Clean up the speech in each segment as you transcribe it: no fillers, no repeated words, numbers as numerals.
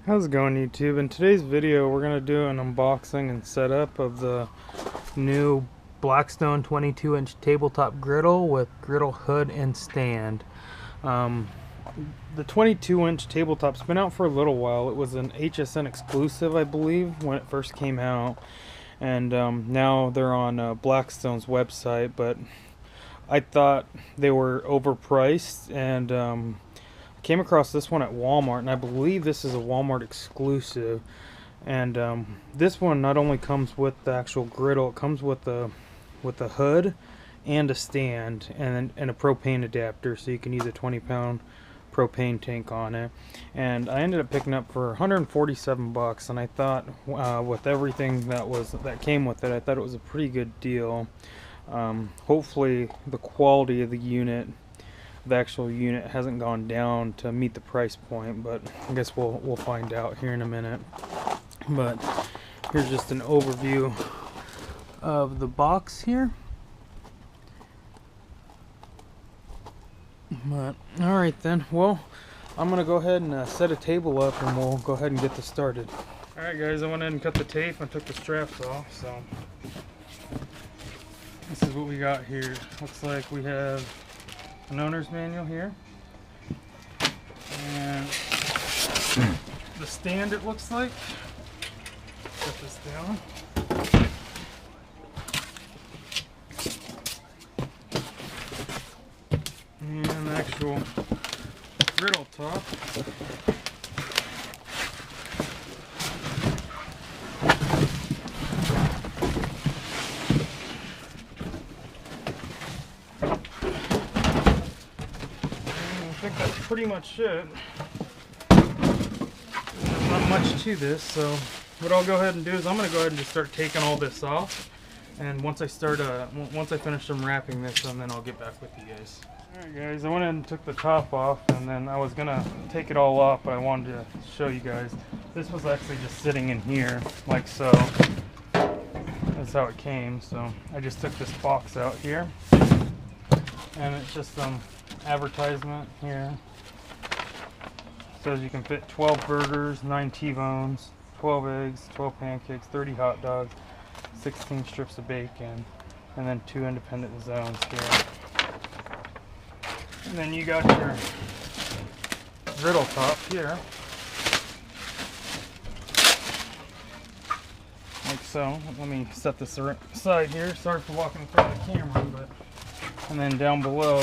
How's it going, YouTube? In today's video we're going to do an unboxing and setup of the new Blackstone 22-inch tabletop griddle with griddle hood and stand. The 22-inch tabletop's been out for a little while. It was an HSN exclusive, I believe, when it first came out, and now they're on Blackstone's website, but I thought they were overpriced, and came across this one at Walmart, and I believe this is a Walmart exclusive. And this one not only comes with the actual griddle, it comes with a hood and a stand and a propane adapter, so you can use a 20-pound propane tank on it. And I ended up picking up for 147 bucks, and I thought with everything that came with it, I thought it was a pretty good deal. Hopefully the quality of the actual unit hasn't gone down to meet the price point, but I guess we'll find out here in a minute. But here's just an overview of the box here. But alright then, well, I'm gonna go ahead and set a table up, and we'll go ahead and get this started. Alright guys, I went ahead and cut the tape and took the straps off, so this is what we got here. Looks like we have an owner's manual here, and the stand, it looks like. Put this down. And the actual griddle top. I think that's pretty much it. There's not much to this, so what I'll go ahead and do is I'm going to go ahead and just start taking all this off, and once I finish unwrapping this, and then I'll get back with you guys. Alright guys, I went ahead and took the top off, and then I was going to take it all off, but I wanted to show you guys. This was actually just sitting in here, like so. That's how it came, so I just took this box out here, and it's just some advertisement here. Says you can fit 12 burgers, 9 T-bones, 12 eggs, 12 pancakes, 30 hot dogs, 16 strips of bacon, and then 2 independent zones here. And then you got your griddle top here, like so. Let me set this aside here. Sorry for walking in front of the camera, but and then down below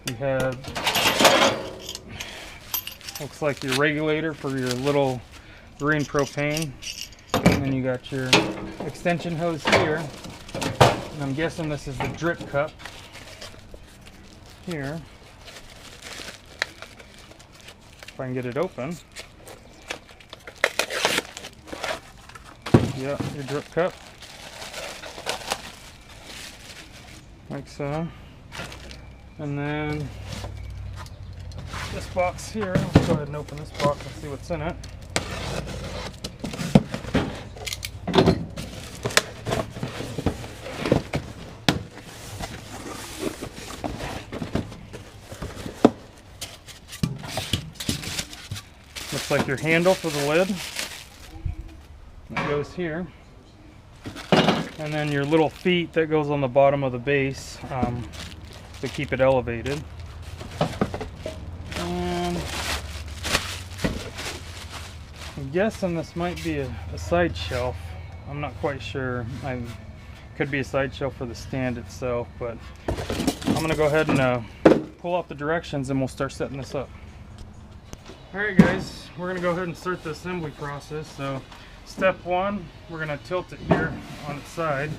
you have, looks like your regulator for your little green propane, and then you got your extension hose here, and I'm guessing this is the drip cup here, if I can get it open. Yeah, your drip cup, like so. And then this box here, let's go ahead and open this box and see what's in it. Looks like your handle for the lid. That goes here. And then your little feet that goes on the bottom of the base to keep it elevated. And I'm guessing this might be a side shelf. I'm not quite sure. Could be a side shelf for the stand itself, but I'm going to go ahead and pull out the directions, and we'll start setting this up. Alright guys, we're going to go ahead and start the assembly process. So step one, we're going to tilt it here on its side,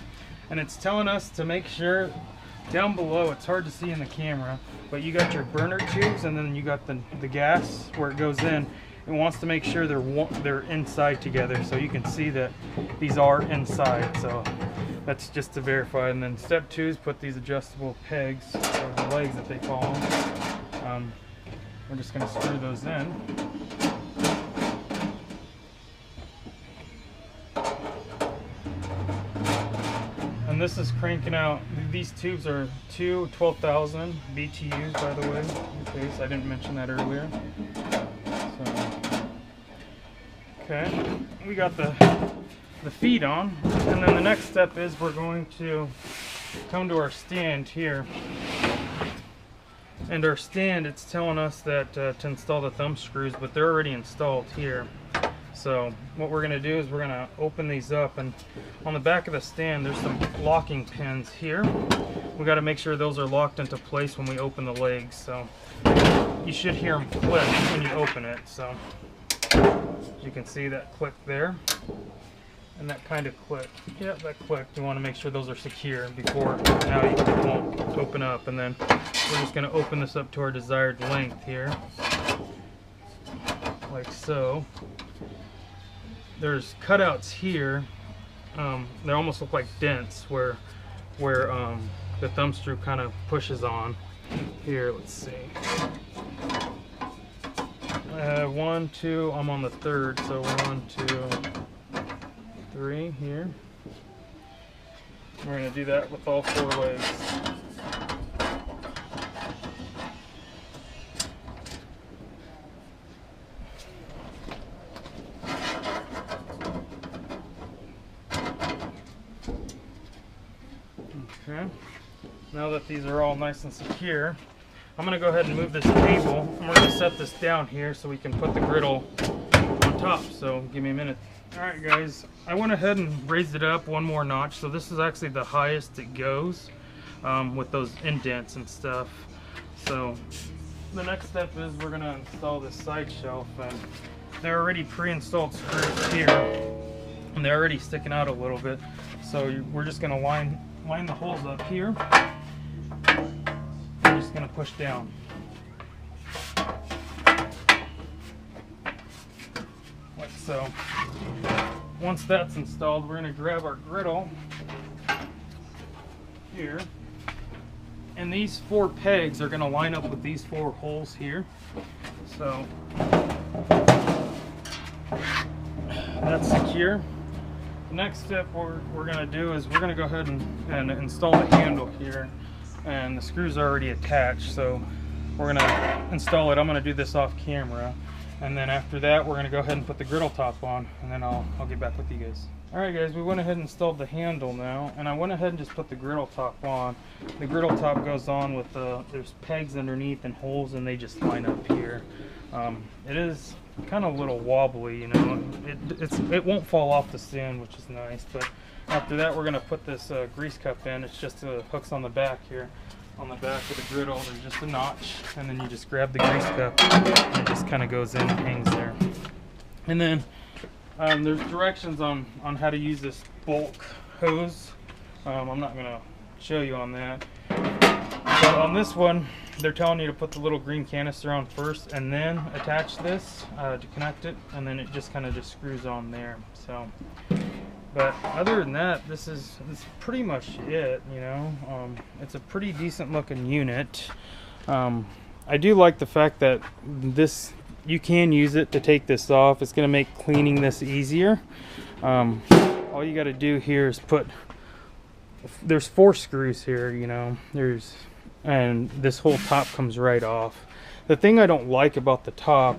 and it's telling us to make sure down below, it's hard to see in the camera, but you got your burner tubes, and then you got the gas where it goes in. It wants to make sure they're inside together, so you can see that these are inside. So that's just to verify. And then step two is put these adjustable pegs, or the legs that they call them. We're just going to screw those in. And this is cranking out. These tubes are two 12,000 BTUs, by the way, in case I didn't mention that earlier. So Okay, we got the feet on, and then the next step is we're going to come to our stand here. And our stand, it's telling us that to install the thumb screws, but they're already installed here. So what we're going to do is we're going to open these up, and on the back of the stand there's some locking pins here. We got to make sure those are locked into place when we open the legs. So you should hear them click when you open it. So as you can see, that click there, and that kind of click. Yeah, that clicked. You want to make sure those are secure before now you won't open up. And then we're just going to open this up to our desired length here, like so. There's cutouts here. They almost look like dents where the thumb screw kind of pushes on. Here, let's see. One, two. I'm on the third, so 1, 2, 3 here. We're going to do that with all 4 legs. Okay, now that these are all nice and secure, I'm going to go ahead and move this table, and we're going to set this down here so we can put the griddle on top. So give me a minute. Alright guys, I went ahead and raised it up 1 more notch, so this is actually the highest it goes with those indents and stuff. So the next step is we're going to install this side shelf, and they're already pre-installed screws here, and they're already sticking out a little bit. So we're just going to line the holes up here. I'm just going to push down. Like so. Once that's installed, we're going to grab our griddle here. And these 4 pegs are going to line up with these 4 holes here. So that's secure. The next step we're going to do is we're going to go ahead and install the handle here, and the screws are already attached, so we're going to install it. I'm going to do this off camera, and then after that we're going to go ahead and put the griddle top on, and then I'll get back with you guys. Alright guys, we went ahead and installed the handle now, and I went ahead and just put the griddle top on. The griddle top goes on with there's pegs underneath and holes, and they just line up here. It is kind of a little wobbly, you know. It won't fall off the stand, which is nice. But after that, we're going to put this grease cup in. It's just hooks on the back here. On the back of the griddle, there's just a notch, and then you just grab the grease cup, and it just kind of goes in and hangs there. And then there's directions on how to use this bulk hose. I'm not going to show you on that. But on this one, they're telling you to put the little green canister on first and then attach this to connect it, and then it just kind of just screws on there. So, but other than that, this is pretty much it, you know. It's a pretty decent looking unit. I do like the fact that you can use it to take this off. It's going to make cleaning this easier. All you got to do here is there's 4 screws here, you know. And this whole top comes right off. The thing I don't like about the top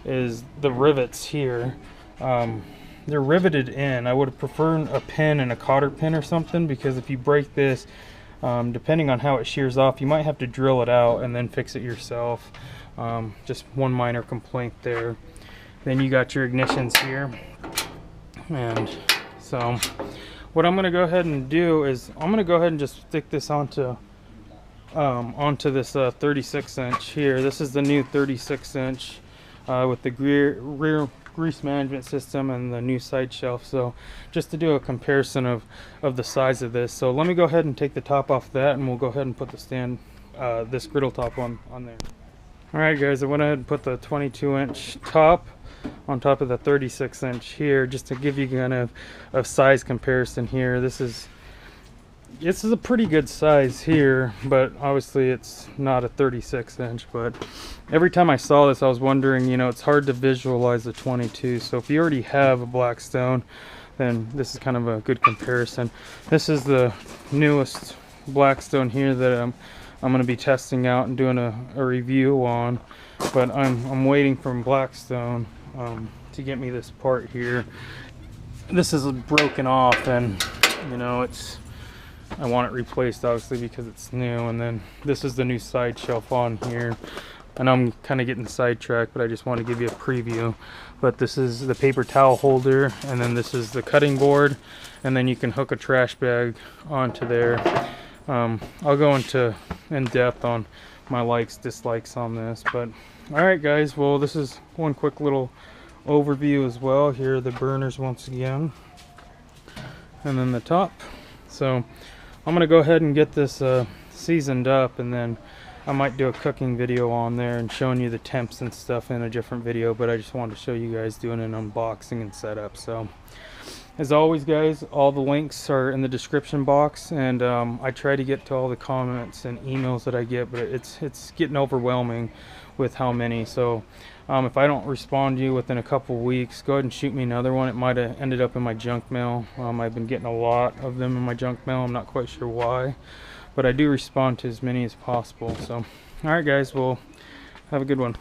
is the rivets here. They're riveted in. I would have preferred a pin and a cotter pin or something, because if you break this, depending on how it shears off, you might have to drill it out and then fix it yourself. Just one minor complaint there. Then you got your ignitions here. And so what I'm going to go ahead and do is I'm going to go ahead and just stick this onto this 36-inch here. This is the new 36-inch with the rear grease management system and the new side shelf. So just to do a comparison of the size of this. So let me go ahead and take the top off that, and we'll go ahead and put the stand, this griddle top on there. Alright guys, I went ahead and put the 22-inch top on top of the 36-inch here, just to give you kind of a size comparison here. This is a pretty good size here, but obviously it's not a 36-inch. But every time I saw this, I was wondering, you know, it's hard to visualize the 22. So if you already have a Blackstone, then this is kind of a good comparison. This is the newest Blackstone here that I'm going to be testing out and doing a review on. But I'm waiting from Blackstone to get me this part here. This is broken off, and you know, I want it replaced obviously because it's new. And then this is the new side shelf on here. I know I'm kind of getting sidetracked, but I just want to give you a preview. But this is the paper towel holder, and then this is the cutting board, and then you can hook a trash bag onto there. I'll go in depth on my likes, dislikes on this. But alright guys, well, this is one quick little overview as well. Here are the burners once again, and then the top. So I'm gonna go ahead and get this seasoned up, and then I might do a cooking video on there and showing you the temps and stuff in a different video. But I just wanted to show you guys doing an unboxing and setup. So as always guys, all the links are in the description box, and I try to get to all the comments and emails that I get, but it's getting overwhelming with how many. So if I don't respond to you within a couple weeks, go ahead and shoot me another one. It might have ended up in my junk mail. I've been getting a lot of them in my junk mail. I'm not quite sure why, but I do respond to as many as possible. So alright guys, well, have a good one.